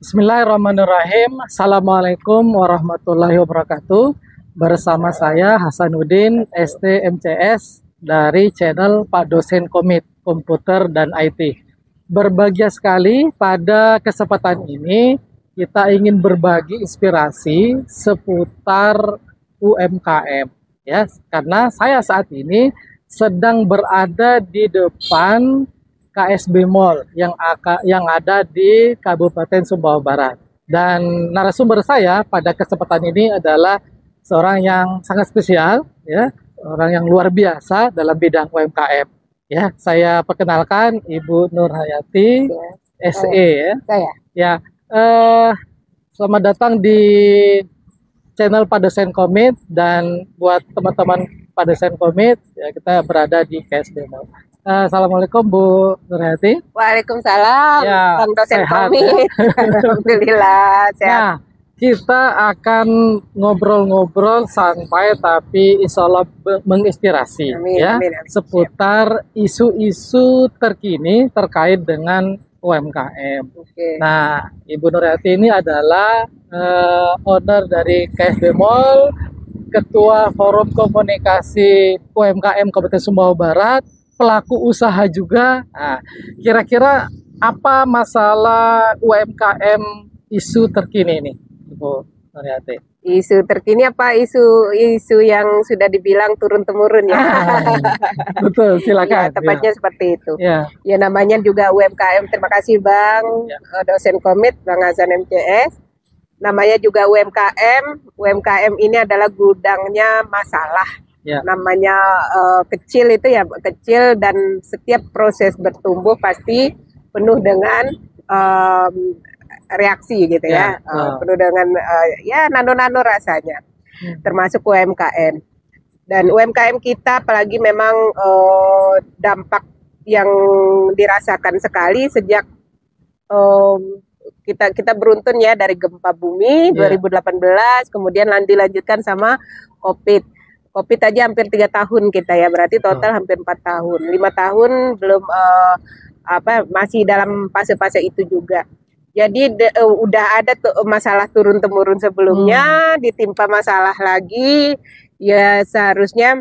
Bismillahirrahmanirrahim. Assalamualaikum warahmatullahi wabarakatuh. Bersama saya Hasanuddin, STMCS dari channel Pak Dosen Komit Komputer dan IT. Berbahagia sekali pada kesempatan ini kita ingin berbagi inspirasi seputar UMKM, ya. Karena saya saat ini sedang berada di depan KSB Mall yang ada di Kabupaten Sumbawa Barat. Dan narasumber saya pada kesempatan ini adalah seorang yang sangat spesial, ya, orang yang luar biasa dalam bidang UMKM. Ya, saya perkenalkan Ibu Nur Hayati, SE, ya. Ya, selamat datang di channel Pak Dosen Komit, dan buat teman-teman Pak Dosen Komit, ya, kita berada di KSB Mall. Assalamualaikum Bu Nurhayati. Waalaikumsalam, ya, Bang Dosen sehat, Komit. Ya? Alhamdulillah sehat. Nah, kita akan ngobrol-ngobrol santai tapi insya Allah menginspirasi, amin, ya, amin, amin. Seputar isu-isu terkini terkait dengan UMKM. Okay. Nah, Ibu Nurhayati ini adalah owner dari KSB Mall, Ketua Forum Komunikasi UMKM Kabupaten Sumbawa Barat, pelaku usaha juga. Nah, kira-kira apa masalah UMKM isu terkini ini, Ibu Nurhayati? Isu terkini apa isu yang sudah dibilang turun-temurun ya? Betul, silakan. Ya, tepatnya ya. seperti itu. Ya. Ya, namanya juga UMKM. Terima kasih Bang Dosen Komit, Bang Hasan MCS. Namanya juga UMKM. UMKM ini adalah gudangnya masalah. Ya. Namanya kecil itu ya kecil, dan setiap proses bertumbuh pasti penuh dengan reaksi gitu ya, penuh dengan ya nano-nano rasanya, termasuk UMKM. Dan UMKM kita apalagi memang dampak yang dirasakan sekali sejak kita beruntun ya dari gempa bumi 2018, kemudian dilanjutkan sama COVID aja hampir 3 tahun kita ya, berarti total hampir 4 tahun. 5 tahun belum masih dalam fase-fase itu juga. Jadi udah ada masalah turun-temurun sebelumnya, ditimpa masalah lagi. Ya seharusnya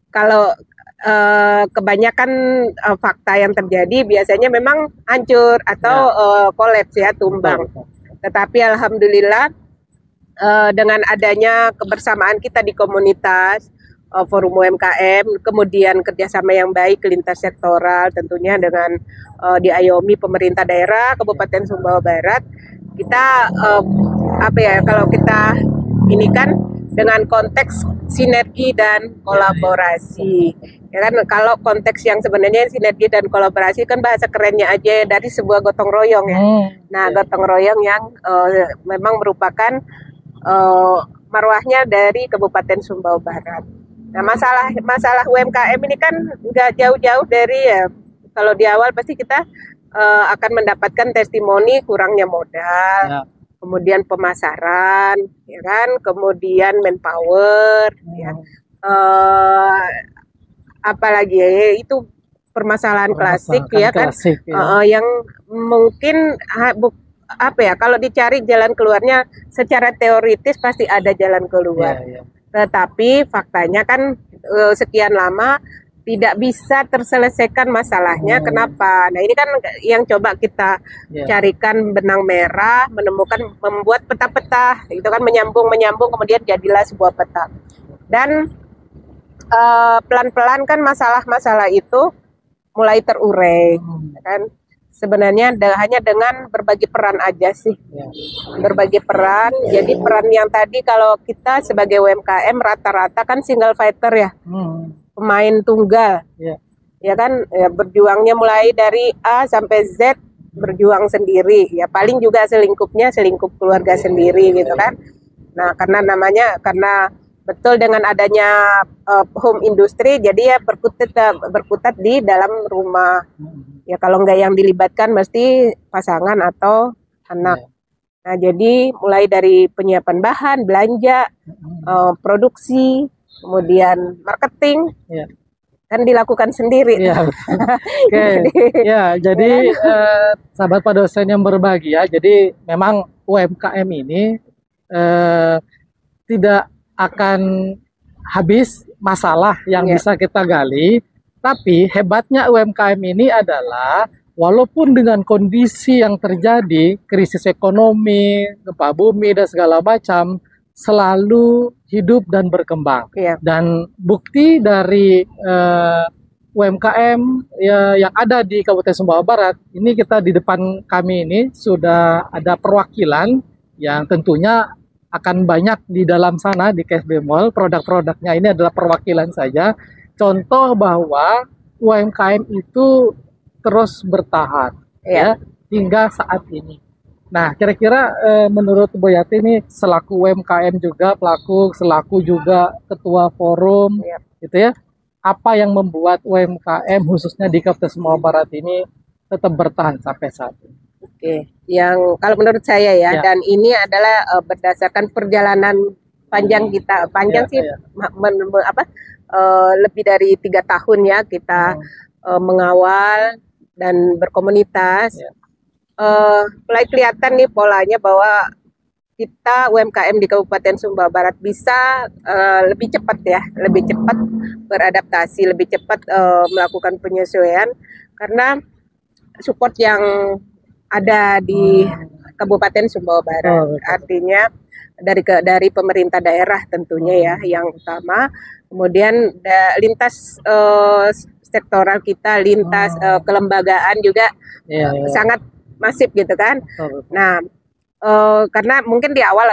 kalau kebanyakan fakta yang terjadi biasanya memang hancur atau kolaps ya, tumbang. Tetapi alhamdulillah dengan adanya kebersamaan kita di komunitas Forum UMKM, kemudian kerjasama yang baik lintas sektoral tentunya dengan diayomi pemerintah daerah Kabupaten Sumbawa Barat, kita kalau kita ini kan dengan konteks sinergi dan kolaborasi. Ya kan, kalau konteks yang sebenarnya sinergi dan kolaborasi kan bahasa kerennya aja dari sebuah gotong royong ya. Nah, gotong royong yang memang merupakan marwahnya dari Kabupaten Sumbawa Barat. Nah, masalah UMKM ini kan nggak jauh-jauh dari ya, kalau di awal pasti kita akan mendapatkan testimoni kurangnya modal, kemudian pemasaran, ya kan, kemudian manpower, ya. Apalagi ya, itu permasalahan klasik ya kan, yang mungkin kalau dicari jalan keluarnya secara teoritis pasti ada jalan keluar. Tetapi faktanya kan sekian lama tidak bisa terselesaikan masalahnya. Kenapa? Nah, ini kan yang coba kita carikan benang merah, membuat peta-peta, itu kan menyambung, kemudian jadilah sebuah peta. Dan pelan-pelan kan masalah-masalah itu mulai terurai, kan? Sebenarnya hanya dengan berbagi peran aja sih, berbagi peran. Jadi peran yang tadi kalau kita sebagai UMKM rata-rata kan single fighter ya, pemain tunggal, ya kan, ya, berjuangnya mulai dari A sampai Z, berjuang sendiri, ya paling juga selingkup keluarga sendiri gitu kan. Nah, karena betul dengan adanya home industry, jadi ya berkutat di dalam rumah. Ya kalau nggak yang dilibatkan mesti pasangan atau anak. Nah, jadi mulai dari penyiapan bahan, belanja, produksi, kemudian marketing, kan dilakukan sendiri. Iya, betul. Oke. Ya, jadi sahabat Pak dosen yang berbahagia, jadi memang UMKM ini tidak akan habis masalah yang bisa kita gali, tapi hebatnya UMKM ini adalah walaupun dengan kondisi yang terjadi, krisis ekonomi, gempa bumi dan segala macam, selalu hidup dan berkembang. Dan bukti dari UMKM yang ada di Kabupaten Sumbawa Barat, ini kita di depan kami ini sudah ada perwakilan yang tentunya akan banyak di dalam sana di KSB Mall. Produk-produknya ini adalah perwakilan saja. Contoh bahwa UMKM itu terus bertahan ya hingga saat ini. Nah, kira-kira menurut Bu Yati ini selaku UMKM juga pelaku, selaku juga ketua forum gitu ya. Apa yang membuat UMKM khususnya di Kabupaten Sumbawa Barat ini tetap bertahan sampai saat ini? Oke, yang kalau menurut saya dan ini adalah berdasarkan perjalanan panjang kita, lebih dari 3 tahun ya kita mengawal dan berkomunitas. Mulai kelihatan nih polanya bahwa kita UMKM di Kabupaten Sumbawa Barat bisa lebih cepat beradaptasi, lebih cepat melakukan penyesuaian karena support yang ada di Kabupaten Sumbawa Barat. Artinya dari pemerintah daerah tentunya ya yang utama, kemudian lintas sektoral kita, lintas kelembagaan juga sangat masif gitu kan. Nah, karena mungkin di awal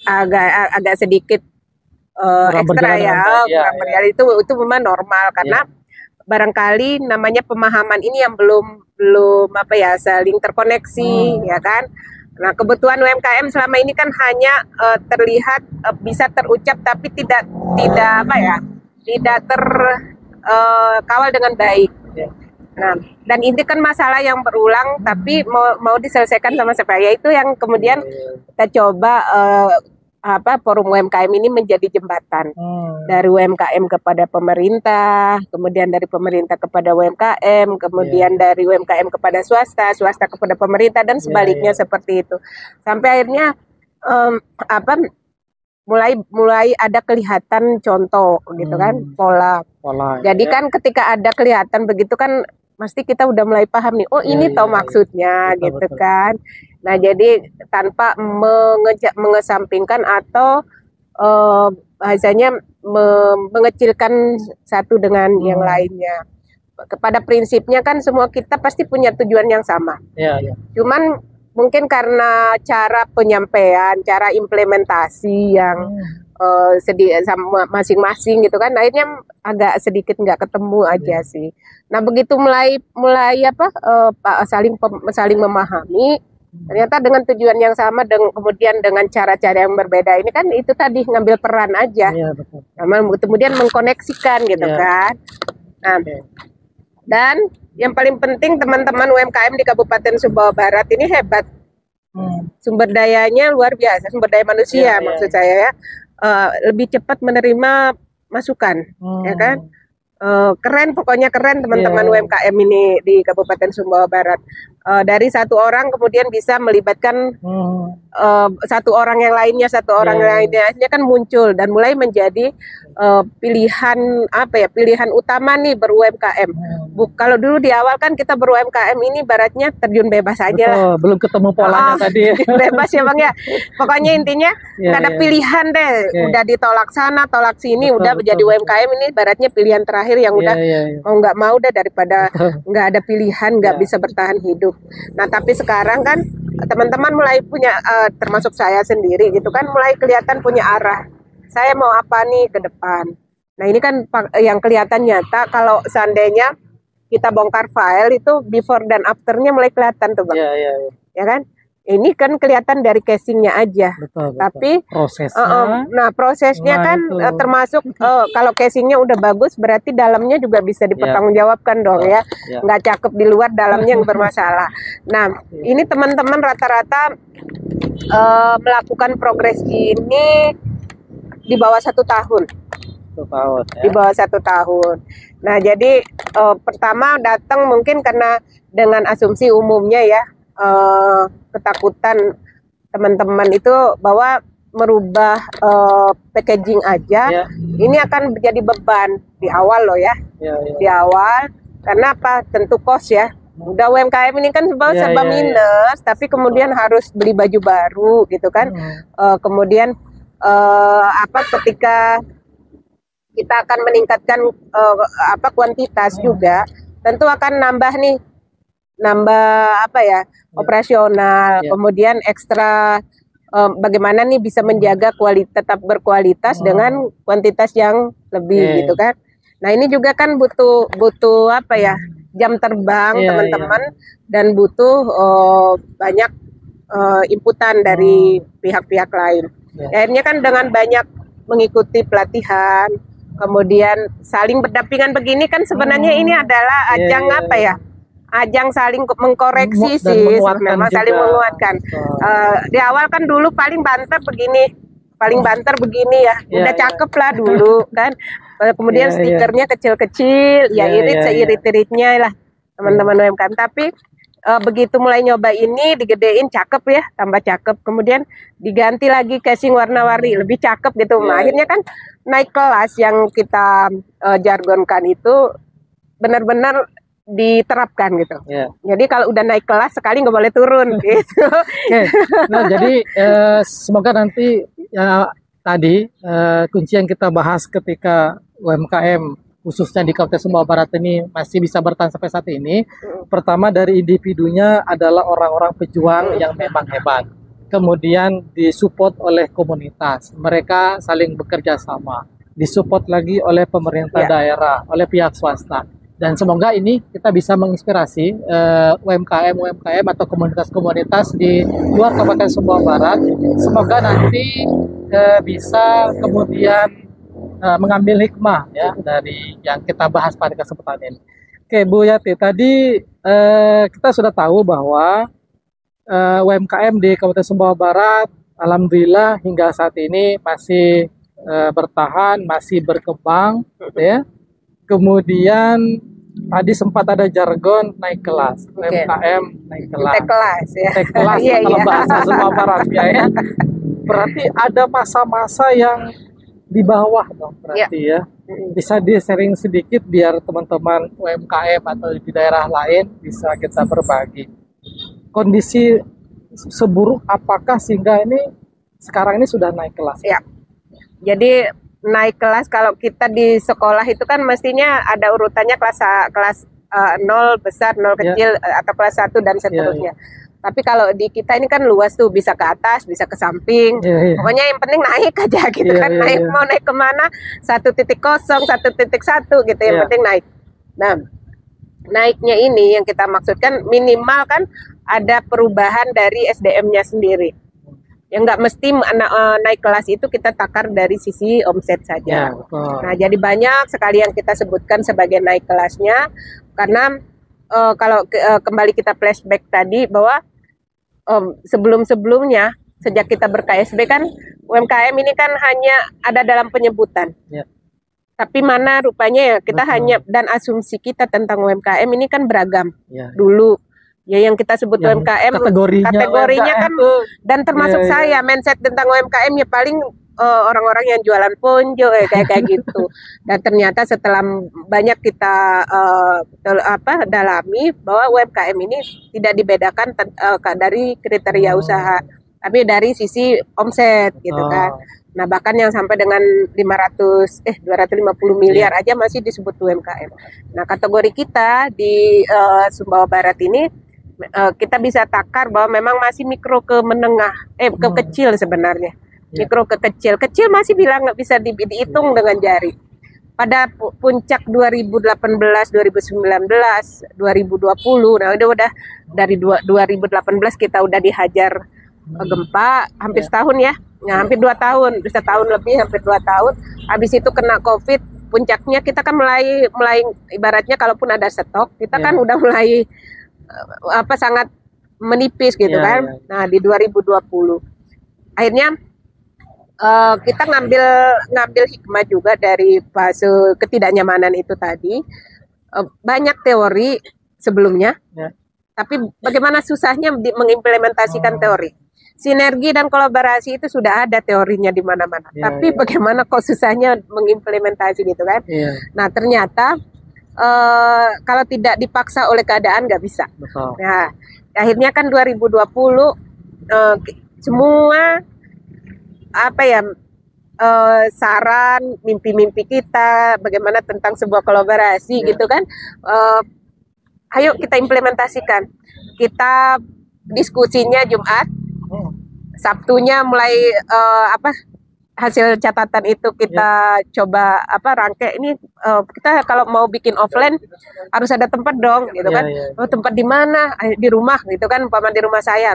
agak sedikit ekstra kurang meriah, itu memang normal karena barangkali namanya pemahaman ini yang belum saling terkoneksi ya kan. Nah, kebutuhan UMKM selama ini kan hanya terlihat bisa terucap tapi tidak terkawal dengan baik. Nah, dan ini kan masalah yang berulang tapi mau diselesaikan sama siapa? Yaitu yang kemudian kita coba forum UMKM ini menjadi jembatan dari UMKM kepada pemerintah, kemudian dari pemerintah kepada UMKM, kemudian dari UMKM kepada swasta, swasta kepada pemerintah dan sebaliknya seperti itu. Sampai akhirnya mulai ada kelihatan contoh gitu kan, pola. Jadi kan ketika ada kelihatan begitu kan pasti kita udah mulai paham nih, ini toh maksudnya gitu kan. Nah, jadi tanpa mengesampingkan atau bahasanya mengecilkan satu dengan yang lainnya. Kepada prinsipnya kan semua kita pasti punya tujuan yang sama. Cuman mungkin karena cara penyampaian, cara implementasi yang sama masing-masing gitu kan, akhirnya agak sedikit nggak ketemu aja sih. Nah, begitu mulai saling memahami, ternyata dengan tujuan yang sama, kemudian dengan cara-cara yang berbeda ini kan itu tadi ngambil peran aja, kemudian mengkoneksikan gitu kan. Nah, dan yang paling penting teman-teman UMKM di Kabupaten Sumbawa Barat ini hebat, sumber dayanya luar biasa, sumber daya manusia maksud saya ya. Lebih cepat menerima masukan, ya kan? Keren, pokoknya keren teman-teman UMKM ini di Kabupaten Sumbawa Barat. Dari satu orang kemudian bisa melibatkan satu orang yang lainnya, akhirnya kan muncul dan mulai menjadi pilihan utama nih ber-UMKM. Kalau dulu di awal kan kita ber-UMKM ini baratnya terjun bebas aja lah. Belum ketemu polanya tadi. Bebas ya Bang ya. Pokoknya intinya nggak ada pilihan deh. Udah ditolak sana, tolak sini, udah menjadi UMKM ini baratnya pilihan terakhir yang udah mau nggak mau deh daripada nggak ada pilihan, nggak bisa bertahan hidup. Nah, tapi sekarang kan teman-teman mulai punya, termasuk saya sendiri gitu kan, mulai kelihatan punya arah. Saya mau apa nih ke depan. Nah, ini kan yang kelihatan nyata kalau seandainya kita bongkar file itu before dan afternya mulai kelihatan tuh Bang. Ya kan? Ini kan kelihatan dari casingnya aja. Tapi prosesnya, prosesnya kan termasuk kalau casingnya udah bagus berarti dalamnya juga bisa dipertanggungjawabkan dong ya. Nggak cakep di luar, dalamnya yang bermasalah. Nah, ini teman-teman rata-rata melakukan progres ini di bawah 1 tahun. 1 tahun ya. Di bawah 1 tahun. Nah, jadi pertama datang mungkin karena dengan asumsi umumnya ya, ketakutan teman-teman itu bahwa merubah packaging aja, Ya. ini akan menjadi beban di awal loh ya. Ya, ya. Di awal, karena apa? Tentu kos ya. Udah UMKM ini kan serba minus, tapi kemudian harus beli baju baru gitu kan. Kemudian ketika kita akan meningkatkan kuantitas juga, tentu akan nambah operasional, kemudian ekstra bagaimana nih bisa menjaga tetap berkualitas dengan kuantitas yang lebih gitu kan. Nah, ini juga kan butuh jam terbang teman-teman, dan butuh banyak inputan dari pihak-pihak lain. Akhirnya kan dengan banyak mengikuti pelatihan, kemudian saling berdampingan begini kan sebenarnya ini adalah ajang ajang saling mengkoreksi sih, memang saling menguatkan. Di awal kan dulu paling banter begini ya, udah cakep lah dulu kan. Kemudian stikernya kecil-kecil, seirit-iritnya lah teman-teman UMKM. Tapi begitu mulai nyoba ini, digedein cakep ya, tambah cakep. Kemudian diganti lagi casing warna-warni, lebih cakep gitu. Akhirnya kan naik kelas yang kita jargonkan itu benar-benar diterapkan gitu. Jadi kalau udah naik kelas sekali nggak boleh turun gitu. Nah, jadi semoga nanti tadi kunci yang kita bahas ketika UMKM khususnya di Kabupaten Sumbawa Barat ini masih bisa bertahan sampai saat ini. Pertama, dari individunya adalah orang-orang pejuang yang memang hebat. Kemudian disupport oleh komunitas, mereka saling bekerja sama. Disupport lagi oleh pemerintah daerah, oleh pihak swasta. Dan semoga ini kita bisa menginspirasi UMKM atau komunitas-komunitas di luar Kabupaten Sumbawa Barat. Semoga nanti bisa kemudian mengambil hikmah ya dari yang kita bahas pada kesempatan ini. Oke, Bu Yati, tadi kita sudah tahu bahwa UMKM di Kabupaten Sumbawa Barat alhamdulillah hingga saat ini masih bertahan, masih berkembang, gitu ya. Kemudian tadi sempat ada jargon naik kelas, UMKM naik kelas. Naik kelas ya. Naik kelas kalau bahasa Sumbawa Barat ya. Berarti ada masa-masa yang di bawah dong berarti ya. Bisa di-sharing sedikit biar teman-teman UMKM atau di daerah lain bisa kita berbagi. Kondisi seburuk apakah sehingga ini sekarang ini sudah naik kelas? Ya. Jadi naik kelas kalau kita di sekolah itu kan mestinya ada urutannya kelas 0 besar, 0 kecil atau kelas 1 dan seterusnya. Tapi kalau di kita ini kan luas tuh, bisa ke atas, bisa ke samping. Pokoknya yang penting naik aja gitu kan. Mau naik kemana? 1.0, 1.1 gitu. Yang penting naik. Nah, naiknya ini yang kita maksudkan minimal kan ada perubahan dari SDM-nya sendiri. Yang nggak mesti naik kelas itu kita takar dari sisi omset saja. Nah, jadi banyak sekali yang kita sebutkan sebagai naik kelasnya. Karena kalau kembali kita flashback tadi bahwa sebelum-sebelumnya sejak kita ber-KSB kan UMKM ini kan hanya ada dalam penyebutan. Tapi mana rupanya ya kita hanya, dan asumsi kita tentang UMKM ini kan beragam. Dulu ya yang kita sebut yang UMKM kategorinya kan dan termasuk saya mindset tentang UMKM ya paling orang-orang yang jualan ponjo kayak gitu. Dan ternyata setelah banyak kita dalami bahwa UMKM ini tidak dibedakan dari kriteria usaha, tapi dari sisi omset gitu kan. Nah, bahkan yang sampai dengan 250 miliar aja masih disebut UMKM. Nah, kategori kita di Sumbawa Barat ini kita bisa takar bahwa memang masih mikro ke menengah, ke kecil sebenarnya. Mikro ke kecil masih nggak bisa dihitung dengan jari. Pada puncak 2018, 2019, 2020, nah udah dari 2018 kita udah dihajar gempa hampir setahun ya. Nah, hampir 2 tahun, bisa tahun lebih, hampir 2 tahun. Habis itu kena COVID, puncaknya kita kan mulai ibaratnya kalaupun ada stok, kita kan udah mulai sangat menipis gitu kan. Nah, di 2020 akhirnya kita ngambil hikmah juga dari fase ketidaknyamanan itu tadi. Banyak teori sebelumnya, tapi bagaimana susahnya mengimplementasikan teori. Sinergi dan kolaborasi itu sudah ada teorinya di mana-mana. Tapi bagaimana kok susahnya mengimplementasi gitu kan? Nah ternyata kalau tidak dipaksa oleh keadaan nggak bisa. Betul. Nah akhirnya kan 2020 semua apa ya saran, mimpi-mimpi kita, bagaimana tentang sebuah kolaborasi gitu kan, ayo kita implementasikan. Kita diskusinya Jumat, Sabtunya mulai hasil catatan itu kita coba rangkai ini. Kita kalau mau bikin offline harus ada tempat dong gitu kan. Oh, tempat di mana? Di rumah gitu kan, umpama di rumah saya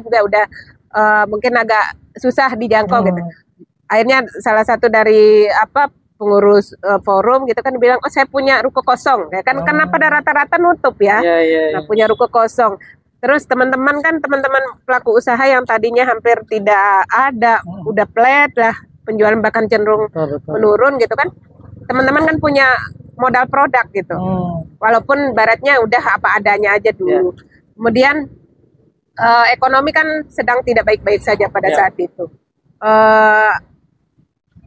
juga udah mungkin agak susah dijangkau gitu. Akhirnya salah satu dari pengurus forum gitu kan bilang, oh saya punya ruko kosong ya kan, karena pada rata-rata nutup ya. Nah, punya ruko kosong. Terus teman-teman pelaku usaha yang tadinya hampir tidak ada, udah flat lah, penjualan bahkan cenderung menurun gitu kan. Teman-teman kan punya modal produk gitu. Walaupun baratnya udah apa adanya aja dulu. Kemudian ekonomi kan sedang tidak baik-baik saja pada saat itu.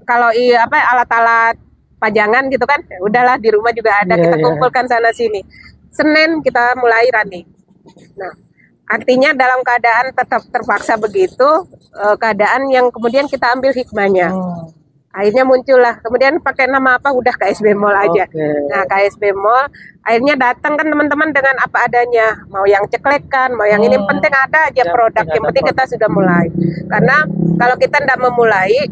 Kalau alat-alat pajangan gitu kan, udahlah di rumah juga ada, kita kumpulkan sana sini. Senin kita mulai running. Nah, artinya dalam keadaan tetap terpaksa begitu, keadaan yang kemudian kita ambil hikmahnya. Akhirnya muncullah, kemudian pakai nama apa, udah KSB Mall aja. Nah, KSB Mall, akhirnya datang kan teman-teman dengan apa adanya, mau yang ceklekan, mau yang ini, penting ada aja produk, yang penting kita sudah mulai. Karena kalau kita tidak memulai,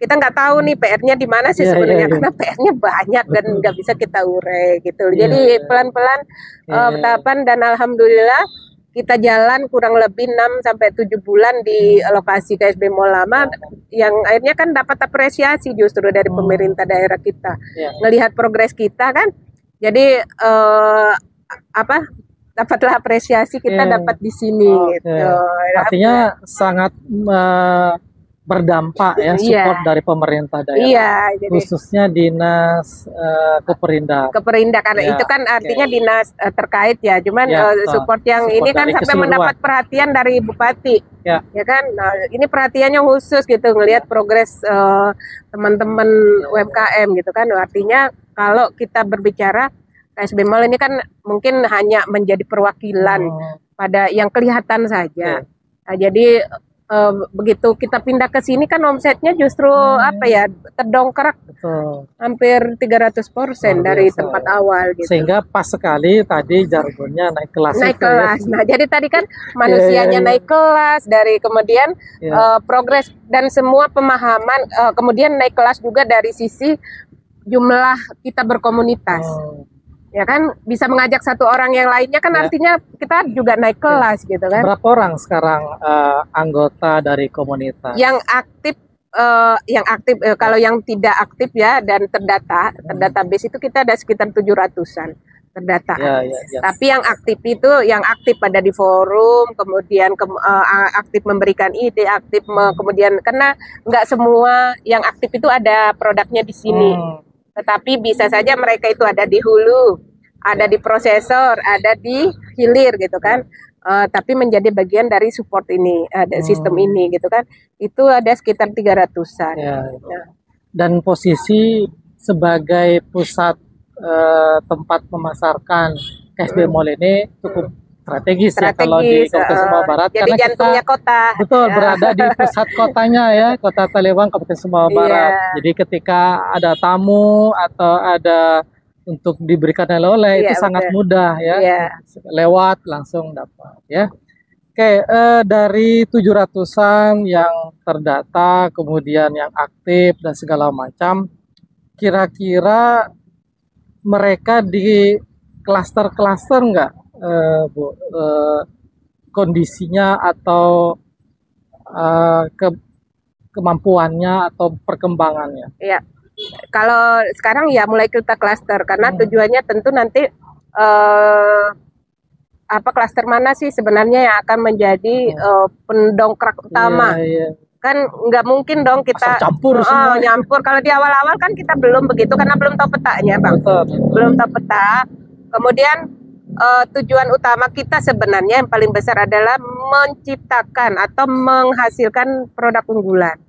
kita nggak tahu nih PR-nya di mana sih sebenarnya, karena PR-nya banyak dan nggak bisa kita urai gitu. Jadi pelan-pelan tahapan, dan alhamdulillah kita jalan kurang lebih 6-7 bulan di lokasi KSB Mall lama, yang akhirnya kan dapat apresiasi justru dari pemerintah daerah kita. Ngelihat progres kita kan, jadi dapatlah apresiasi kita dapat di sini gitu. Artinya sangat berdampak ya, support dari pemerintah daerah, jadi, khususnya dinas Keperindah karena itu kan artinya dinas terkait ya, cuman support yang support ini kan sampai mendapat perhatian dari bupati ya kan. Nah, ini perhatiannya khusus gitu, ngelihat progres teman-teman UMKM gitu kan. Artinya kalau kita berbicara KSB Mall ini kan mungkin hanya menjadi perwakilan pada yang kelihatan saja. Nah, jadi begitu kita pindah ke sini kan omsetnya justru terdongkrak hampir 300% dari tempat awal gitu. Sehingga pas sekali tadi jargonnya naik kelas. Nah, jadi tadi kan manusianya naik kelas, dari kemudian progres dan semua pemahaman, kemudian naik kelas juga dari sisi jumlah kita berkomunitas. Ya kan, bisa mengajak satu orang yang lainnya kan, artinya kita juga naik kelas gitu kan. Berapa orang sekarang anggota dari komunitas? Yang aktif kalau yang tidak aktif ya dan terdata, terdatabase itu kita ada sekitar 700-an terdata. Tapi yang aktif pada di forum, kemudian aktif memberikan ide, aktif kemudian, karena nggak semua yang aktif itu ada produknya di sini. Tetapi bisa saja mereka itu ada di hulu, ada di prosesor, ada di hilir gitu kan. Tapi menjadi bagian dari support ini, ada sistem ini gitu kan. Itu ada sekitar 300-an. Dan posisi sebagai pusat tempat memasarkan KSB Mall ini cukup strategis ya kalau di Kabupaten Sumbawa Barat, jadi karena jantungnya kota. Betul, berada di pusat kotanya ya, Kota Talewang, Kabupaten Sumbawa Barat. Jadi ketika ada tamu atau ada untuk diberikan oleh-oleh itu sangat mudah ya. Lewat langsung dapat ya. Oke, dari 700-an yang terdata, kemudian yang aktif dan segala macam, kira-kira mereka di klaster-klaster enggak, Bu, kondisinya atau kemampuannya atau perkembangannya? Iya, kalau sekarang ya mulai kita klaster, karena tujuannya tentu nanti klaster mana sih sebenarnya yang akan menjadi pendongkrak utama kan nggak mungkin dong kita campur semua. nyampur. Kalau di awal-awal kan kita belum begitu karena belum tahu petanya, Bang. Belum tahu peta. Kemudian tujuan utama kita sebenarnya yang paling besar adalah menciptakan atau menghasilkan produk unggulan.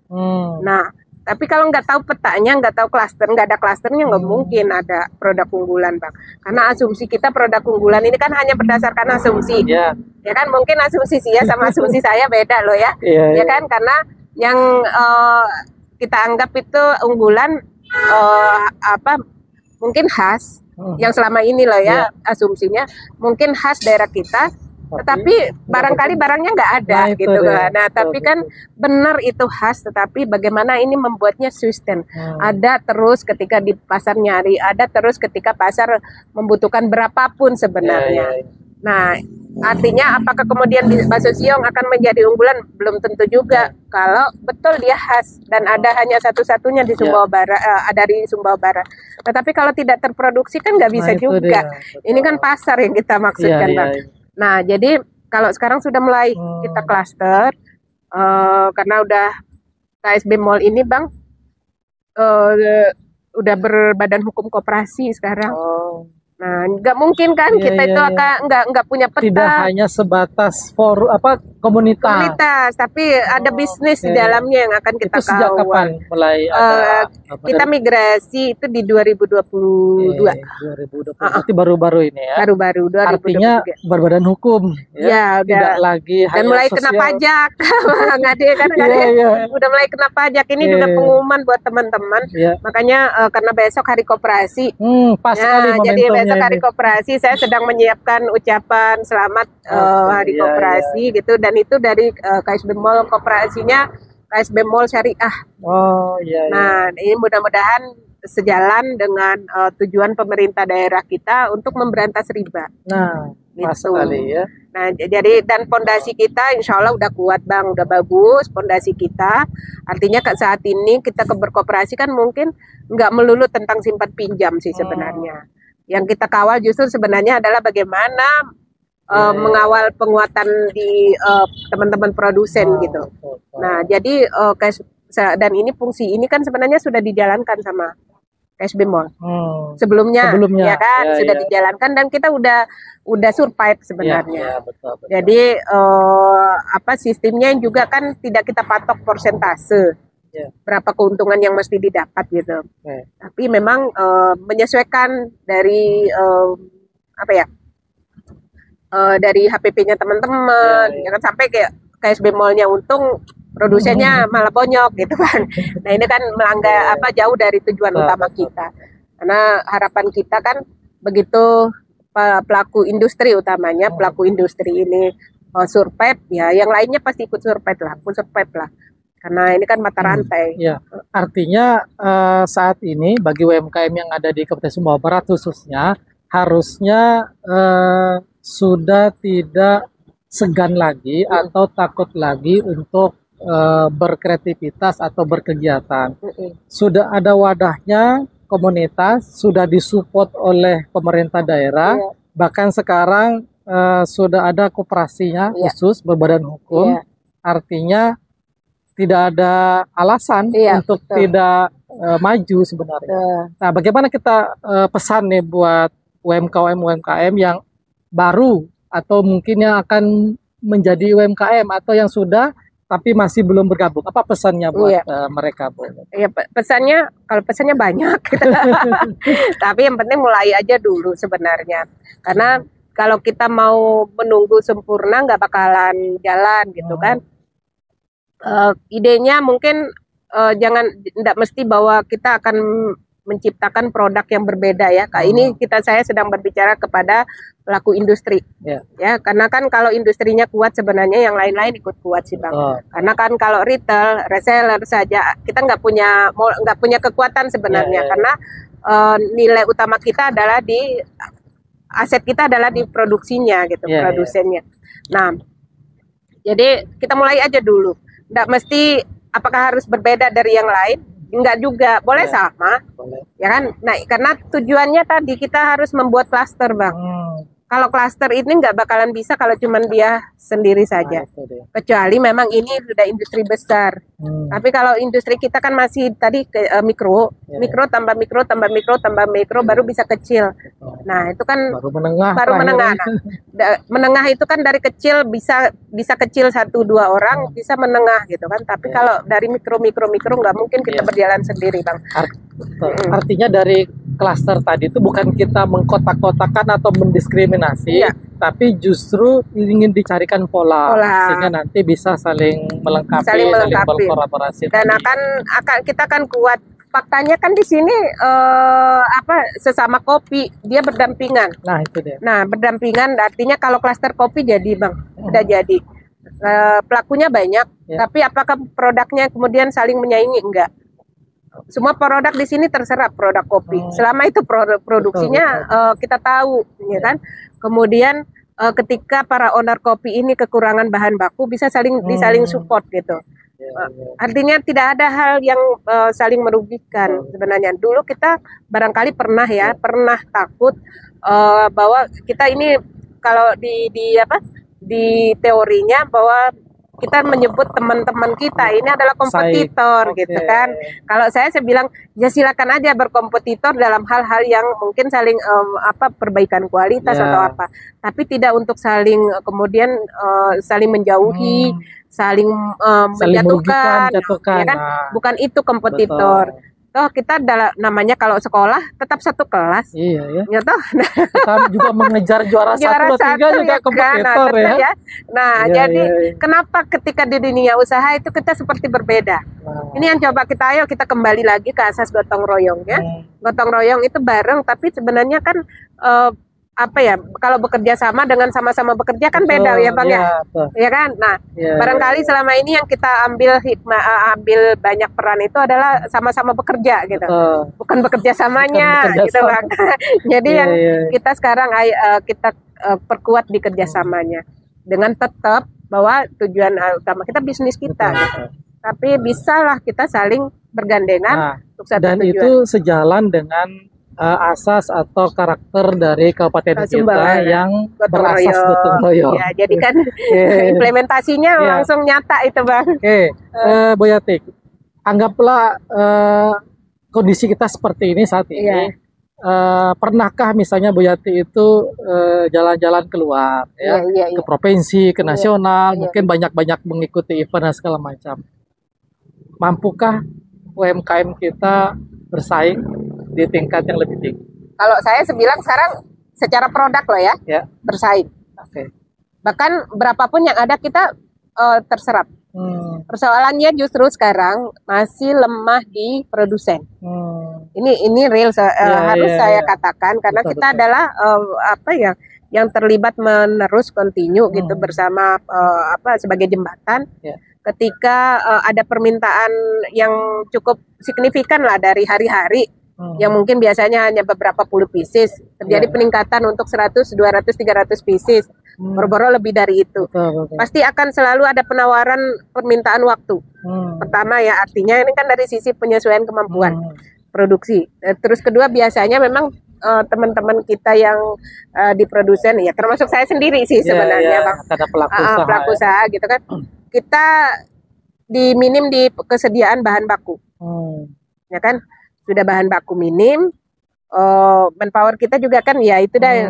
Nah, tapi kalau nggak tahu petanya, nggak tahu klaster, nggak ada klasternya, nggak mungkin ada produk unggulan, Bang. Karena asumsi kita produk unggulan ini kan hanya berdasarkan asumsi. Ya kan, mungkin asumsi Sia sama asumsi saya beda loh ya. Ya kan, karena yang kita anggap itu unggulan mungkin khas yang selama ini loh ya, asumsinya mungkin khas daerah kita, tetapi barangkali barangnya nggak ada gitu kan. Nah, tapi kan benar itu khas, tetapi bagaimana ini membuatnya sustain. Ada terus ketika di pasar nyari, ada terus ketika pasar membutuhkan berapapun sebenarnya. Nah, artinya apakah kemudian bakso siong akan menjadi unggulan? Belum tentu juga. Kalau betul dia khas dan ada hanya satu-satunya di Sumbawa Barat, dari Sumbawa Barat. Tetapi kalau tidak terproduksi kan nggak bisa juga. Ini kan pasar yang kita maksudkan, Bang. Nah, jadi kalau sekarang sudah mulai kita klaster, karena udah KSB Mall ini, Bang, udah berbadan hukum koperasi sekarang. Nah, nggak mungkin kan kita itu akan nggak punya peta. Tidak hanya sebatas komunitas, tapi ada bisnis di dalamnya yang akan kita itu sejak kawal. kapan mulai ada? Kita migrasi itu di 2022. 2020. Berarti baru-baru ini ya. Baru-baru 2023. Artinya berbadan hukum. Ya, tidak lagi dan hanya mulai sosial. kena pajak. Ngade kan udah mulai kena pajak. Ini juga pengumuman buat teman-teman. Makanya karena besok hari koperasi. Pas sekali momentumnya. Jadi besok hari koperasi saya sedang menyiapkan ucapan selamat hari koperasi gitu, dan itu dari KSB Mall, koperasinya KSB Mall Syariah. Nah, ini mudah-mudahan sejalan dengan tujuan pemerintah daerah kita untuk memberantas riba. Nah, pas gitu. sekali ya. Nah, jadi dan fondasi kita insya Allah udah kuat, Bang, udah bagus fondasi kita. Artinya saat ini kita berkooperasi kan mungkin nggak melulu tentang simpan pinjam sih sebenarnya. Yang kita kawal justru sebenarnya adalah bagaimana mengawal penguatan di teman-teman produsen gitu. Nah, jadi dan ini fungsi ini kan sebenarnya sudah dijalankan sama KSB Mall. Sebelumnya ya kan sudah dijalankan dan kita udah survive sebenarnya. Betul. Jadi sistemnya juga kan tidak kita patok persentase. Berapa keuntungan yang mesti didapat gitu. Tapi memang menyesuaikan dari dari HPP-nya teman-teman. Jangan sampai kayak KSB Mall-nya untung, produsennya malah bonyok gitu kan. Nah, ini kan melanggar jauh dari tujuan utama kita. Karena harapan kita kan begitu pelaku industri utamanya, pelaku industri ini survive ya, yang lainnya pasti ikut survive lah. Karena ini kan mata rantai. Artinya saat ini bagi UMKM yang ada di Kabupaten Sumbawa Barat khususnya harusnya sudah tidak segan lagi atau takut lagi untuk berkreativitas atau berkegiatan. Sudah ada wadahnya, komunitas sudah disupport oleh pemerintah daerah, bahkan sekarang sudah ada koperasinya khusus berbadan hukum. Artinya tidak ada alasan untuk tidak maju sebenarnya. Nah, bagaimana kita pesan nih buat UMKM yang baru atau mungkin yang akan menjadi UMKM atau yang sudah tapi masih belum bergabung? Apa pesannya buat mereka, Bu? Ya, kalau pesannya banyak. Tapi yang penting mulai aja dulu sebenarnya. Karena kalau kita mau menunggu sempurna nggak bakalan jalan gitu kan. Idenya mungkin tidak mesti bahwa kita akan menciptakan produk yang berbeda ya. Ini saya sedang berbicara kepada pelaku industri. Ya, karena kan kalau industrinya kuat sebenarnya yang lain-lain ikut kuat sih, Bang. Karena kan kalau retail, reseller saja kita nggak punya kekuatan sebenarnya karena nilai utama kita adalah aset kita adalah di produksinya gitu, produsennya. Nah, jadi kita mulai aja dulu. Nggak mesti apakah harus berbeda dari yang lain? Enggak juga, boleh sama, ya kan? Nah, karena tujuannya tadi kita harus membuat klaster, Bang. Kalau klaster ini nggak bakalan bisa kalau cuman dia sendiri saja. Itu dia. Kecuali memang ini sudah industri besar. Tapi kalau industri kita kan masih tadi ke mikro, mikro tambah mikro tambah mikro tambah mikro baru bisa kecil. Nah, itu kan Baru menengah. baru menengah. Nah, menengah itu kan dari kecil bisa kecil 1-2 orang, bisa menengah gitu kan. Tapi kalau dari mikro nggak mungkin kita berjalan sendiri, Bang. Artinya dari klaster tadi itu bukan kita mengkotak-kotakan atau mendiskriminasi, tapi justru ingin dicarikan pola, sehingga nanti bisa saling melengkapi, saling berkolaborasi. Dan kita akan kuat. Faktanya kan di sini sesama kopi dia berdampingan. Nah, itu dia. Nah, berdampingan artinya kalau klaster kopi jadi, Bang, sudah jadi. Pelakunya banyak, tapi apakah produknya kemudian saling menyaingi? Enggak. Semua produk di sini terserap produk kopi. Selama itu produksinya kita tahu, ya kan. Kemudian ketika para owner kopi ini kekurangan bahan baku bisa disaling support gitu. Artinya tidak ada hal yang saling merugikan sebenarnya. Dulu kita barangkali pernah takut bahwa kita ini kalau di teorinya bahwa kita menyebut teman-teman kita ini adalah kompetitor gitu kan. Kalau saya bilang ya silakan aja berkompetitor dalam hal-hal yang mungkin saling perbaikan kualitas atau apa. Tapi tidak untuk saling kemudian saling menjauhi, saling menjatuhkan, ya kan? Bukan itu kompetitor. Toh kita namanya kalau sekolah tetap satu kelas. Iya ya. Ya toh. Kita juga mengejar juara 1 atau 3 juga kompetitor ya. Nah, jadi kenapa ketika di dunia usaha itu kita seperti berbeda. Ini yang coba ayo kita kembali lagi ke asas gotong royong ya. Gotong royong itu bareng, tapi sebenarnya kan kalau bekerja sama dengan sama-sama bekerja kan beda ya Bang ya. Ya kan? Nah, barangkali selama ini yang kita ambil banyak peran itu adalah sama-sama bekerja gitu. Bukan bekerja samanya gitu Bang. Jadi yang kita sekarang kita perkuat di kerjasamanya dengan tetap bahwa tujuan utama kita bisnis kita gitu. Tapi bisalah kita saling bergandengan untuk satu tujuan. Dan itu sejalan dengan asas atau karakter dari kabupaten kita yang berasas gotong royong. Ya, jadi kan implementasinya langsung nyata itu Bang. Bu Yati, anggaplah kondisi kita seperti ini saat ini. Pernahkah misalnya Bu Yati itu jalan-jalan keluar ke provinsi, ke nasional, mungkin banyak-banyak mengikuti event dan segala macam. Mampukah UMKM kita bersaing di tingkat yang lebih tinggi? Kalau saya bilang sekarang secara produk loh ya, bersaing. Bahkan berapapun yang ada kita terserap. Persoalannya justru sekarang masih lemah di produsen. Ini real harus saya katakan karena kita adalah yang terlibat menerus continue gitu bersama sebagai jembatan. Ketika ada permintaan yang cukup signifikan lah dari hari-hari, yang mungkin biasanya hanya beberapa puluh pieces, terjadi peningkatan untuk 100, 200, 300 pieces, boro-boro lebih dari itu. Pasti akan selalu ada penawaran permintaan waktu. Pertama ya, artinya ini kan dari sisi penyesuaian kemampuan produksi. Terus kedua biasanya memang teman-teman kita yang di produsen ya, termasuk saya sendiri sih sebenarnya Bang. Ada pelaku usaha gitu kan. Kita minim di kesediaan bahan baku. Ya kan? Sudah bahan baku minim, manpower kita juga kan ya itu dah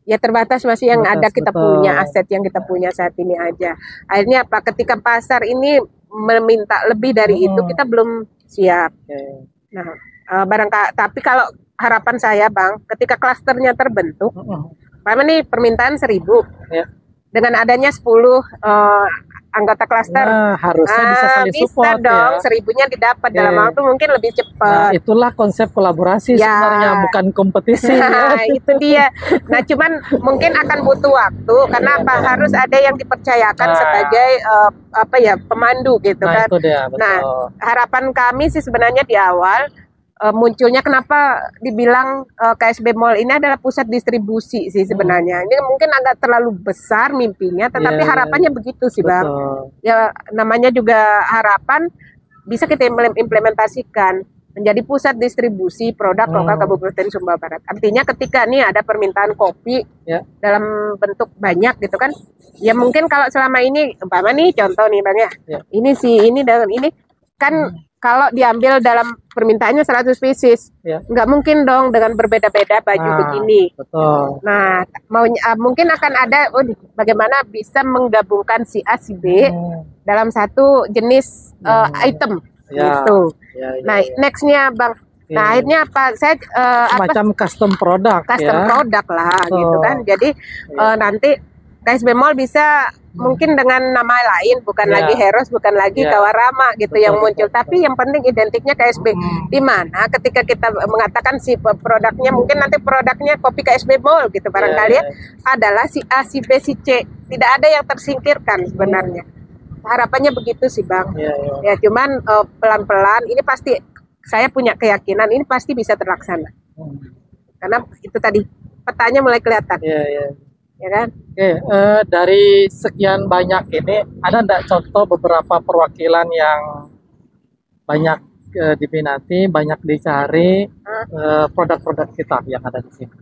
ya terbatas masih yang ada kita punya aset yang kita punya saat ini aja. Akhirnya ketika pasar ini meminta lebih dari itu kita belum siap. Nah, tapi kalau harapan saya Bang, ketika klasternya terbentuk, nih permintaan 1.000 dengan adanya 10 anggota klaster, harusnya bisa saling support dong, 1.000-nya didapat dalam waktu mungkin lebih cepat. Itulah konsep kolaborasi sebenarnya, bukan kompetisi. Itu dia. Nah, cuman mungkin akan butuh waktu karena harus ada yang dipercayakan sebagai pemandu gitu kan. Itu dia, betul. Nah, harapan kami sih sebenarnya di awal munculnya kenapa dibilang KSB Mall ini adalah pusat distribusi sih sebenarnya. Ini mungkin agak terlalu besar mimpinya, tetapi harapannya begitu sih Bang. Ya namanya juga harapan bisa kita implementasikan. menjadi pusat distribusi produk lokal Kabupaten Sumbawa Barat. Artinya ketika nih ada permintaan kopi dalam bentuk banyak gitu kan, ya mungkin kalau selama ini, umpama nih contoh nih Bang ya, ini dengan ini kan kalau diambil dalam permintaannya 100 pieces, nggak mungkin dong dengan berbeda-beda baju begini. Betul. Nah, mungkin akan ada bagaimana bisa menggabungkan si A, si B dalam satu jenis item gitu. Nah, nextnya Bang, nah akhirnya apa? Saya macam custom produk, produk lah gitu kan. Jadi nanti KSB Mall bisa mungkin dengan nama lain, bukan lagi Heros, bukan lagi Kawarama gitu yang muncul, tapi yang penting identiknya KSB. Di mana ketika kita mengatakan si produknya, mungkin nanti produknya kopi KSB Mall gitu barangkali adalah si A, si B, si C, tidak ada yang tersingkirkan sebenarnya. Harapannya begitu sih Bang. Ya cuman pelan-pelan ini pasti saya punya keyakinan ini pasti bisa terlaksana. Karena itu tadi petanya mulai kelihatan. Ya kan? Oke, dari sekian banyak ini ada enggak contoh beberapa perwakilan yang banyak diminati, banyak dicari produk-produk kita yang ada di sini?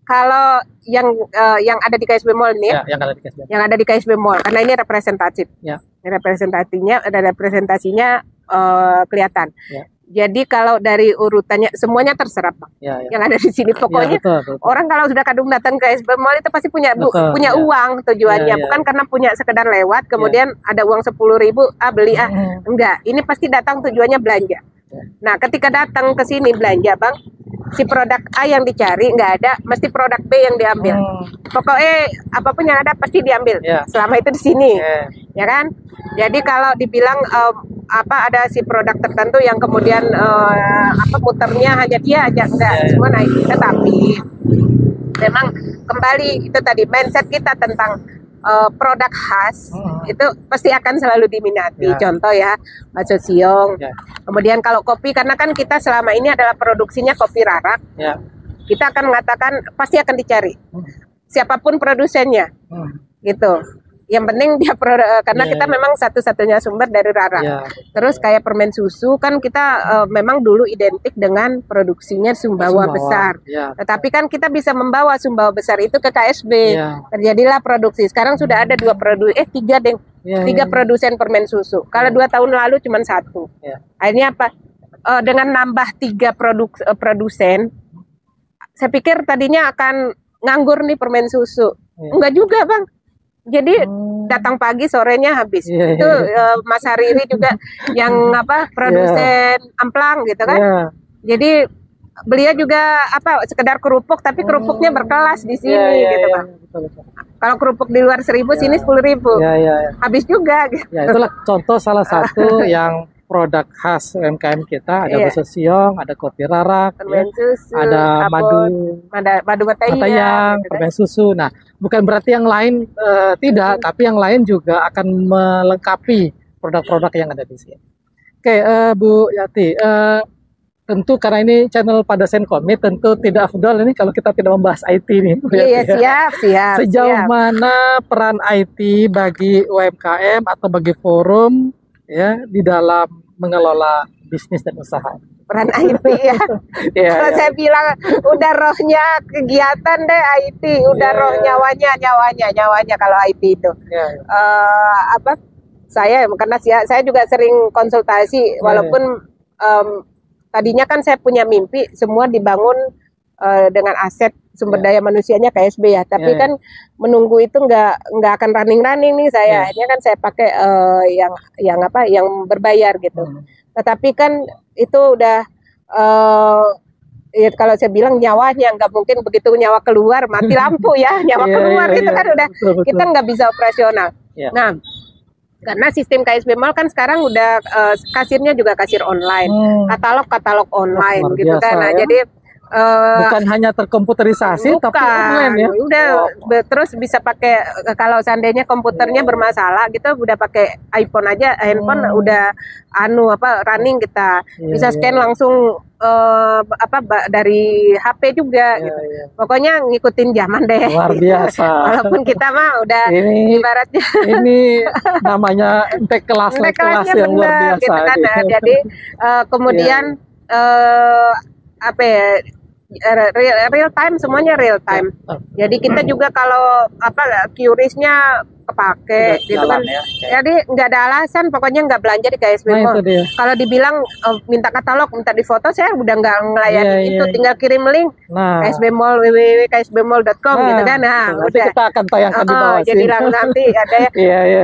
Kalau yang ada di KSB Mall ini yang ada di KSB. Yang ada di KSB Mall karena ini representatif. Representasinya kelihatan. Jadi kalau dari urutannya semuanya terserap Bang. Yang ada di sini pokoknya betul. Orang kalau sudah kadung datang ke KSB Mall itu pasti punya uang tujuannya, bukan karena punya sekedar lewat kemudian ada uang 10.000 beli enggak. Ini pasti datang tujuannya belanja. Nah, ketika datang ke sini belanja Bang, si produk A yang dicari nggak ada, mesti produk B yang diambil. Pokoknya apapun yang ada pasti diambil. Selama itu di sini, ya kan? Jadi kalau dibilang ada si produk tertentu yang kemudian muternya hanya dia aja, enggak, semua naik. Tetapi memang kembali itu tadi mindset kita tentang produk khas itu pasti akan selalu diminati. Contoh ya, bakso siong. Kemudian kalau kopi, karena kan kita selama ini adalah produksinya kopi rarak, kita akan mengatakan pasti akan dicari siapapun produsennya, gitu. Yang penting dia karena kita memang satu-satunya sumber dari rarak. Terus kayak permen susu kan kita memang dulu identik dengan produksinya Sumbawa besar. Tetapi kan kita bisa membawa Sumbawa besar itu ke KSB. Terjadilah produksi. Sekarang sudah ada tiga produsen permen susu. Kalau 2 tahun lalu cuma 1. Akhirnya apa? Dengan nambah 3 produsen, saya pikir tadinya akan nganggur nih permen susu. Enggak juga Bang. Jadi datang pagi sorenya habis. Itu Mas Hariri juga yang produsen amplang gitu kan. Jadi beliau juga sekedar kerupuk tapi kerupuknya berkelas di sini gitu Bang. Kalau kerupuk di luar 1.000 sini 10.000. Habis juga gitu. Itulah contoh salah satu yang produk khas UMKM kita, ada bakso siong, ada kopi rarak, ada madu batayang, permen susu. Nah, bukan berarti yang lain tidak, tapi yang lain juga akan melengkapi produk-produk yang ada di sini. Oke, Bu Yati, tentu karena ini channel Pak Dosen Komit, tentu tidak afdol ini kalau kita tidak membahas IT nih. Siap. Sejauh mana peran IT bagi UMKM atau bagi forum di dalam mengelola bisnis dan usaha? Peran IT ya. Kalau saya bilang udah rohnya kegiatan deh IT, udah roh nyawanya kalau IT itu. Saya karena saya juga sering konsultasi walaupun tadinya kan saya punya mimpi semua dibangun dengan aset sumber daya manusianya KSB ya, tapi kan menunggu itu nggak akan running nih saya. Akhirnya kan saya pakai yang berbayar gitu. Tetapi kan itu udah kalau saya bilang nyawanya nggak mungkin begitu nyawa keluar mati lampu ya, nyawa keluar itu kan udah kita nggak bisa operasional. Nah, karena sistem KSB Mall kan sekarang udah kasirnya juga kasir online, katalog online gitu kan. Nah, jadi bukan hanya terkomputerisasi tapi online ya. Udah terus bisa pakai, kalau seandainya komputernya bermasalah gitu udah pakai iPhone aja, handphone udah running kita. Bisa scan langsung dari HP juga gitu. Pokoknya ngikutin zaman deh. Luar biasa. Walaupun kita mah udah ibaratnya ini namanya kelas yang luar biasa gitu kan. Jadi kemudian apa ya, real time, semuanya real time. Jadi kita juga kalau apa QRIS-nya kepake gitu kan. Ya. Jadi nggak ada alasan pokoknya nggak belanja di KSB Mall. Kalau dibilang minta katalog, minta difoto, saya udah nggak ngelayani itu. Tinggal kirim link KSB Mall, www.ksbmall.com gitu kan. Nah, nanti udah kita akan tayangkan di bawah jadi nanti ada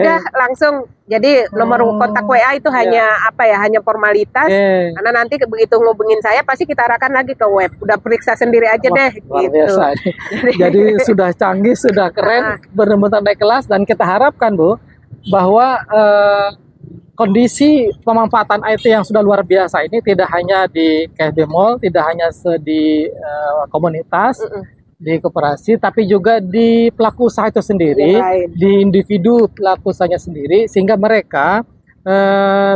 udah langsung. Jadi nomor kontak WA itu hanya apa ya, hanya formalitas. Karena nanti begitu ngubungin saya pasti kita arahkan lagi ke web. Udah periksa sendiri aja deh luar gitu. Biasa. Jadi sudah canggih, sudah keren, benar-benar naik kelas, dan kita harapkan Bu bahwa kondisi pemanfaatan IT yang sudah luar biasa ini tidak hanya di KSB Mall, tidak hanya di komunitas, di koperasi, tapi juga di pelaku usaha itu sendiri, di individu pelaku usahanya sendiri, sehingga mereka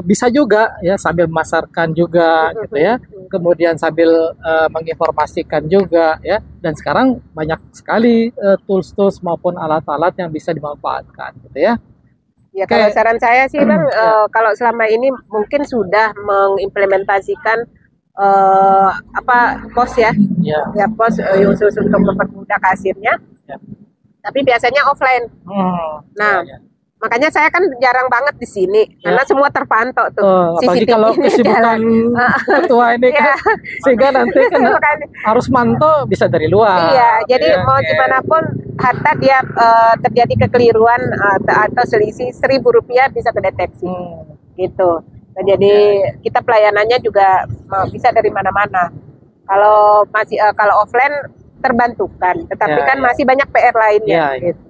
bisa juga ya sambil memasarkan juga gitu ya, kemudian sambil menginformasikan juga ya, dan sekarang banyak sekali tools-tools maupun alat-alat yang bisa dimanfaatkan gitu ya. Ya, kalau saran saya sih Bang, kalau selama ini mungkin sudah mengimplementasikan pos ya, pos khusus untuk mempermudah kasirnya, tapi biasanya offline. Nah, makanya saya kan jarang banget di sini karena semua terpantau tuh. Apalagi kalau kesibukan ketua ini kan, sehingga nanti kan harus mantau bisa dari luar. Iya, jadi mau gimana pun hatta dia terjadi kekeliruan atau selisih Rp1.000 bisa kedeteksi gitu. Nah, jadi kita pelayanannya juga bisa dari mana-mana. Kalau masih kalau offline terbantukan, tetapi kan masih banyak PR lainnya. Gitu.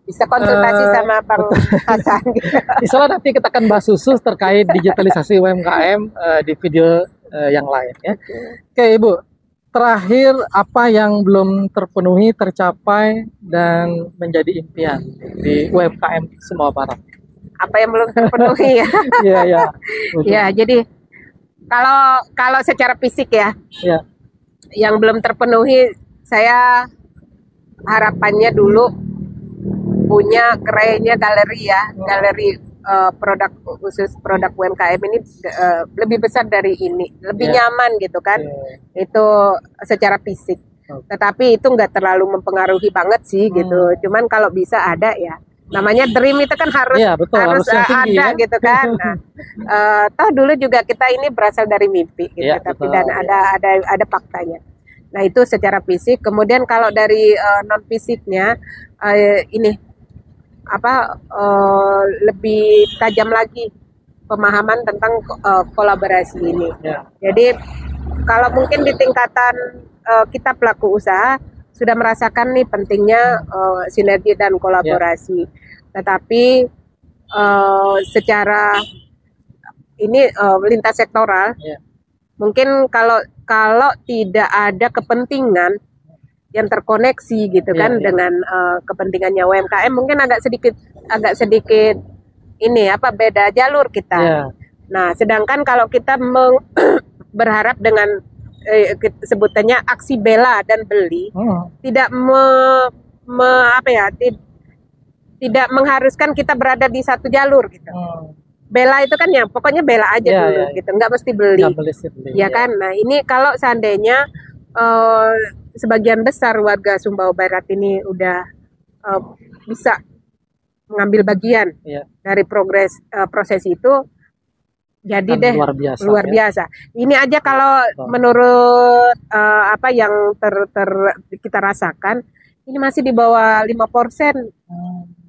Bisa konsultasi sama Bang Hasan. Gitu. Misalnya nanti kita akan bahas khusus terkait digitalisasi UMKM di video yang lain ya. Oke Ibu, terakhir apa yang belum terpenuhi, tercapai dan menjadi impian di UMKM Sumbawa Barat? Apa yang belum terpenuhi ya? Ya, jadi kalau secara fisik ya, yang belum terpenuhi, saya harapannya dulu punya gerainya galeri ya, galeri produk khusus produk UMKM ini lebih besar dari ini, lebih nyaman gitu kan, itu secara fisik. Tetapi itu nggak terlalu mempengaruhi banget sih gitu. Cuman kalau bisa ada ya, namanya dream itu kan harus ada gitu kan. Nah, toh dulu juga kita ini berasal dari mimpi gitu, tapi dan ada faktanya. Nah itu secara fisik. Kemudian kalau dari non fisiknya ini lebih tajam lagi pemahaman tentang kolaborasi ini. Jadi kalau mungkin di tingkatan kita pelaku usaha sudah merasakan nih pentingnya sinergi dan kolaborasi. Tetapi secara ini lintas sektoral, mungkin kalau tidak ada kepentingan yang terkoneksi gitu kan dengan kepentingannya UMKM, mungkin agak sedikit ini beda jalur kita. Nah, sedangkan kalau kita berharap dengan sebutannya aksi bela dan beli, tidak tidak mengharuskan kita berada di satu jalur gitu. Bela itu kan ya pokoknya bela aja dulu gitu, nggak mesti beli. Ya kan. Nah, ini kalau seandainya sebagian besar warga Sumbawa Barat ini udah bisa mengambil bagian dari proses itu, jadi deh luar biasa. Ini aja kalau menurut apa yang kita rasakan, ini masih di bawah 5%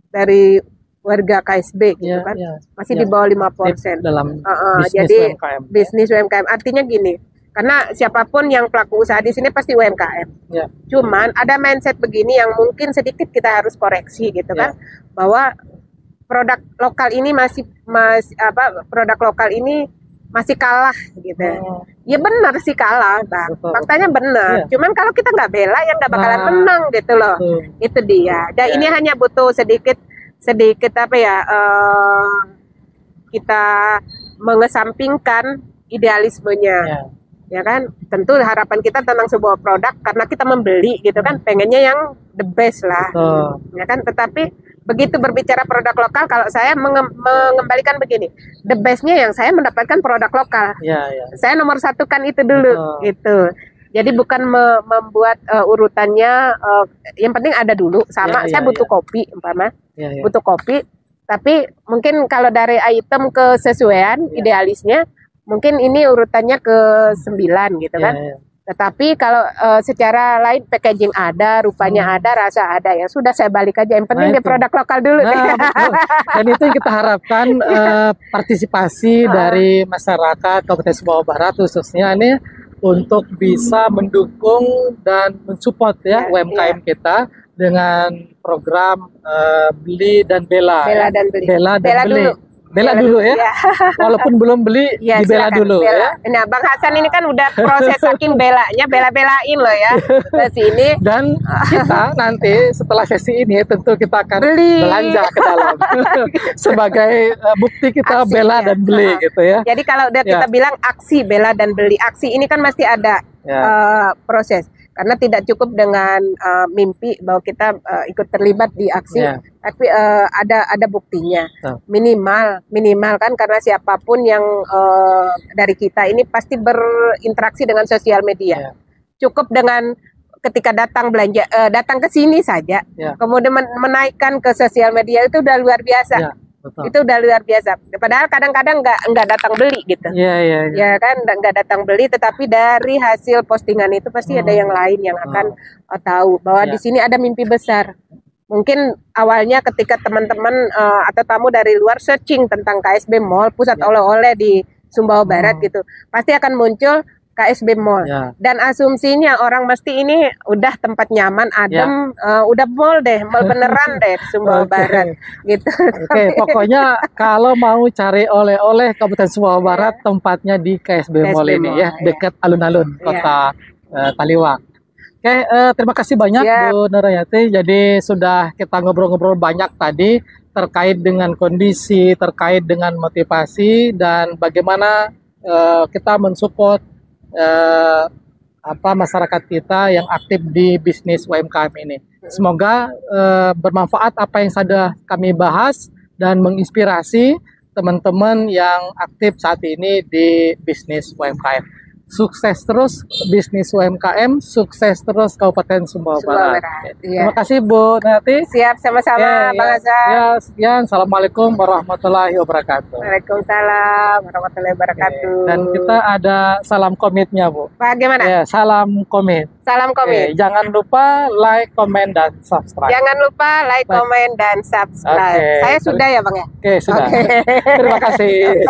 dari warga KSB gitu kan, masih di bawah 5% dalam jadi bisnis UMKM. Artinya gini, karena siapapun yang pelaku usaha di sini pasti UMKM. Cuman ada mindset begini yang mungkin sedikit kita harus koreksi gitu kan, bahwa produk lokal ini produk lokal ini masih kalah gitu. Ya benar sih kalah, Bang. Faktanya benar. Cuman kalau kita nggak bela ya nggak bakalan menang gitu loh. Itu dia. Dan ini hanya butuh sedikit kita mengesampingkan idealismenya. Ya kan, tentu harapan kita tentang sebuah produk karena kita membeli gitu kan, pengennya yang the best lah, ya kan. Tetapi begitu berbicara produk lokal, kalau saya mengembalikan begini, the bestnya yang saya mendapatkan produk lokal. Ya, ya. Saya nomor satu kan itu dulu, gitu. Jadi bukan membuat urutannya, yang penting ada dulu. Sama, saya butuh kopi, umpama, butuh kopi. Tapi mungkin kalau dari item kesesuaian, idealisnya, mungkin ini urutannya ke 9 gitu kan. Tetapi kalau secara lain packaging ada, rupanya ada, rasa ada, ya sudah saya balik aja. Yang penting dia produk lokal dulu. Betul. Dan itu yang kita harapkan partisipasi dari masyarakat Kabupaten Sumbawa Barat khususnya ini untuk bisa mendukung dan mensupport ya UMKM kita dengan program beli dan bela. Bela dan beli. Bela dan beli. Bela dulu ya. Walaupun belum beli, ya, dibela dulu bela. ya. Nah, Bang Hasan ini kan udah proses saking belanya, bela-belain loh ya ke sini. Dan kita nanti setelah sesi ini tentu kita akan belanja ke dalam sebagai bukti kita aksi, bela dan beli gitu ya. Jadi kalau udah kita bilang aksi bela dan beli, aksi ini kan masih ada proses. Karena tidak cukup dengan mimpi bahwa kita ikut terlibat di aksi, tapi ada buktinya. Minimal kan, karena siapapun yang dari kita ini pasti berinteraksi dengan sosial media. Cukup dengan ketika datang belanja, datang ke sini saja, kemudian menaikkan ke sosial media itu udah luar biasa. Betul. Itu udah luar biasa. Padahal kadang-kadang nggak datang beli gitu. Ya kan, nggak datang beli, tetapi dari hasil postingan itu pasti ada yang lain yang akan tahu bahwa di sini ada mimpi besar. Mungkin awalnya ketika teman-teman atau tamu dari luar searching tentang KSB Mall, pusat oleh-oleh di Sumbawa Barat gitu, pasti akan muncul KSB Mall. Dan asumsinya orang mesti ini udah tempat nyaman, adem, udah mall deh, mall beneran deh Sumbawa Barat gitu. Pokoknya kalau mau cari oleh-oleh Kabupaten Sumbawa Barat, tempatnya di KSB Mall ini ya, dekat alun-alun kota Taliwang. Terima kasih banyak Bu Nurayati. Jadi sudah kita ngobrol-ngobrol banyak tadi terkait dengan kondisi, terkait dengan motivasi dan bagaimana kita mensupport masyarakat kita yang aktif di bisnis UMKM ini. Semoga bermanfaat apa yang sudah kami bahas dan menginspirasi teman-teman yang aktif saat ini di bisnis UMKM. Sukses terus bisnis UMKM, sukses terus Kabupaten Sumbawa Barat. Terima kasih Bu Nurayati. Siap, sama-sama Bang Hasan. Sekian, Assalamualaikum warahmatullahi wabarakatuh. Waalaikumsalam warahmatullahi wabarakatuh. Dan kita ada salam komitnya Bu. Bagaimana? Salam komit. Salam komit. Jangan lupa like, komen, dan subscribe. Jangan lupa like, komen, dan subscribe. Saya sudah ya Bang ya? Sudah. Terima kasih.